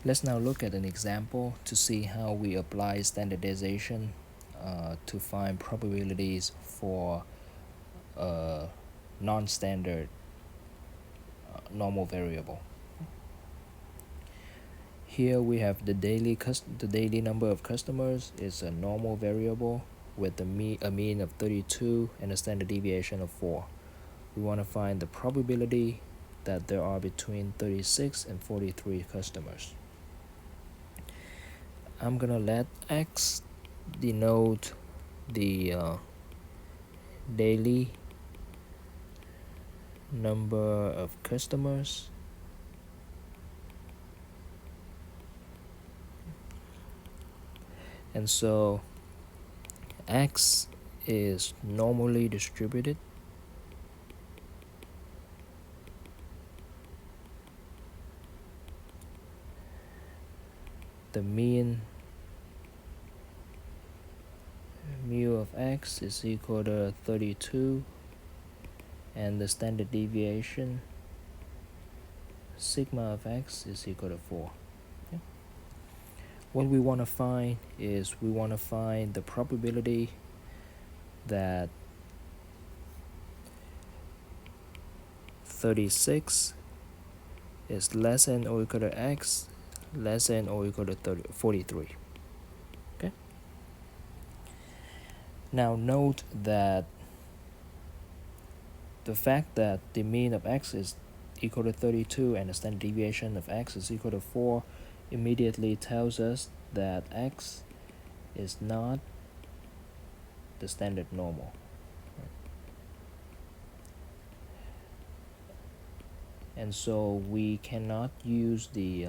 Let's now look at an example to see how we apply standardization to find probabilities for a non-standard normal variable. Here we have the daily number of customers is a normal variable with a mean of 32 and a standard deviation of 4. We want to find the probability that there are between 36 and 43 customers. I'm gonna let X denote the daily number of customers, and so X is normally distributed. The mean mu of X is equal to 32, and the standard deviation sigma of X is equal to 4. Okay. What we want to find is we want to find the probability that 36 is less than or equal to X less than or equal to 43. Okay. Now note that the fact that the mean of X is equal to 32 and the standard deviation of X is equal to 4 immediately tells us that X is not the standard normal. And so we cannot use the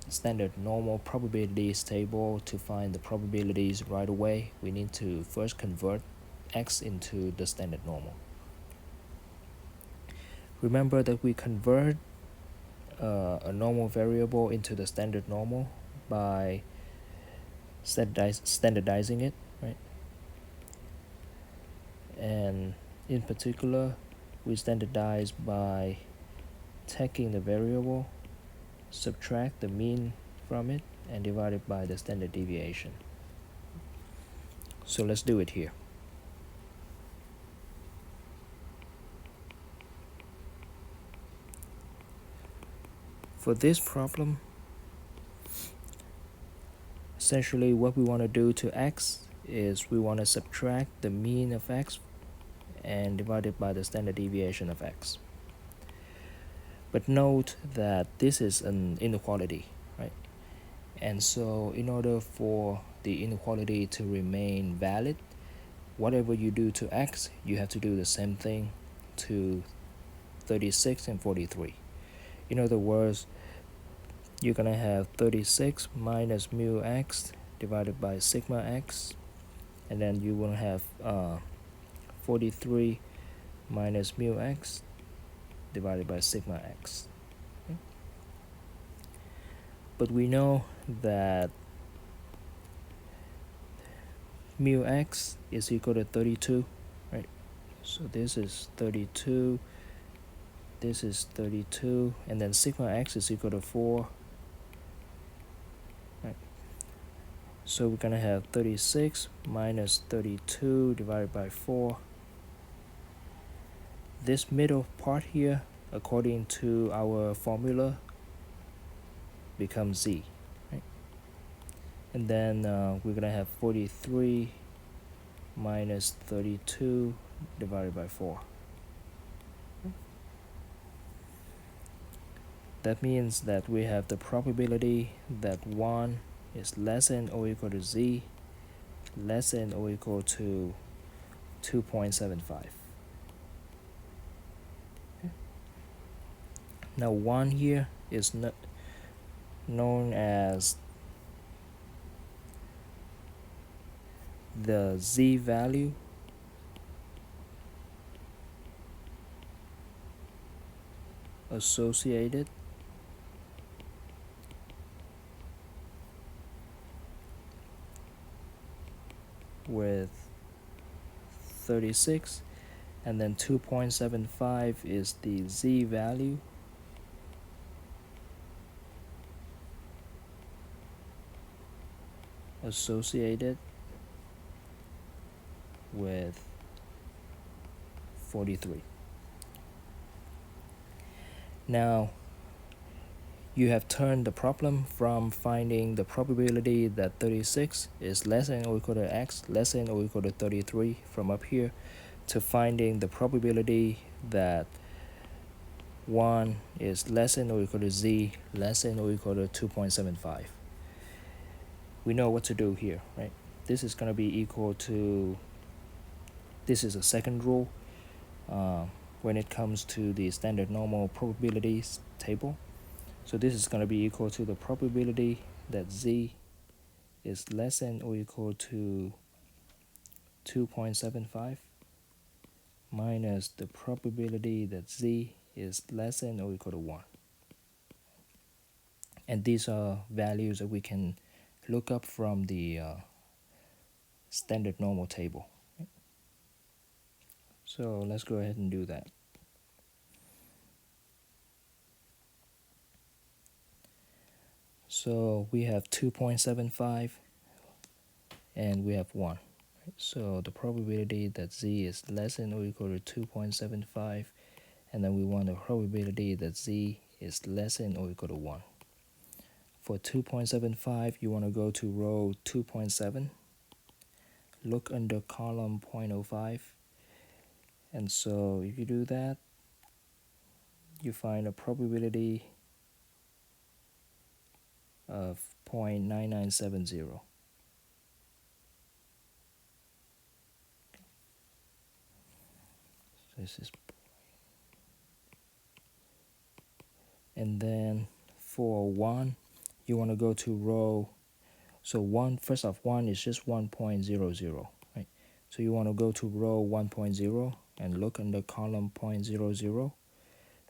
standard normal probabilities table to find the probabilities right away. We need to first convert X into the standard normal. Remember that we convert a normal variable into the standard normal by standardizing it, right? And in particular, we standardize by taking the variable, subtract the mean from it, and divide it by the standard deviation. So let's do it here. For this problem, essentially what we want to do to X is we want to subtract the mean of X and divide it by the standard deviation of X. But note that this is an inequality, right? And so in order for the inequality to remain valid, whatever you do to X, you have to do the same thing to 36 and 43. In other words, you're gonna have 36 minus mu X divided by sigma X, and then you will have 43 minus mu X divided by sigma X. Okay. But we know that mu X is equal to 32, right? So this is 32, this is 32, and then sigma X is equal to 4. Right. So we're gonna have 36 minus 32 divided by 4. This middle part here, according to our formula, becomes Z, right? And then we're gonna have 43 minus 32 divided by 4. That means that we have the probability that 1 is less than or equal to Z, less than or equal to 2.75. Okay. Now 1 here is not known as the Z value associated with 36, and then 2.75 is the Z value associated with 43. Now, you have turned the problem from finding the probability that 36 is less than or equal to x less than or equal to 33 from up here to finding the probability that 1 is less than or equal to z less than or equal to 2.75. We know what to do here, right? This is going to be equal to, this is a second rule when it comes to the standard normal probabilities table. So this is going to be equal to the probability that z is less than or equal to 2.75 minus the probability that z is less than or equal to 1. And these are values that we can look up from the standard normal table. So let's go ahead and do that. So we have 2.75 and we have 1. So the probability that z is less than or equal to 2.75, and then we want the probability that z is less than or equal to 1. For 2.75, you want to go to row 2.7, look under column 0.05, and so if you do that, you find a probability of 0.9970. This is, and then for 1, you want to go to row, so 1, first off, 1 is just 1.00, right? So you want to go to row 1.0 and look under column 0.00.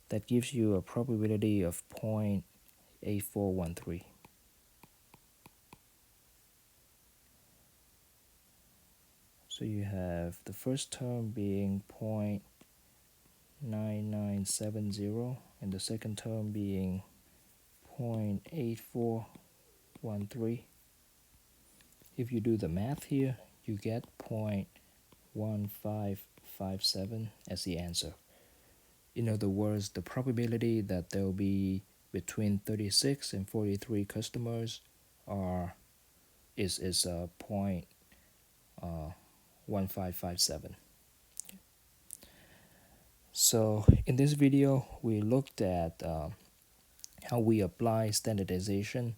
That gives you a probability of 0.8413. So you have the first term being 0.9970 and the second term being 0.8413. If you do the math here, you get 0.1557 as the answer. In other words, the probability that there will be between 36 and 43 customers is 0.1557. So in this video, we looked at how we apply standardization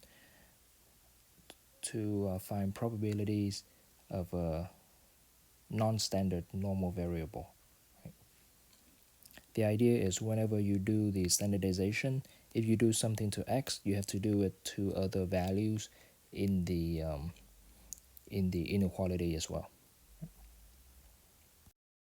to find probabilities of a non-standard normal variable. The idea is whenever you do the standardization, if you do something to x, you have to do it to other values in the inequality as well.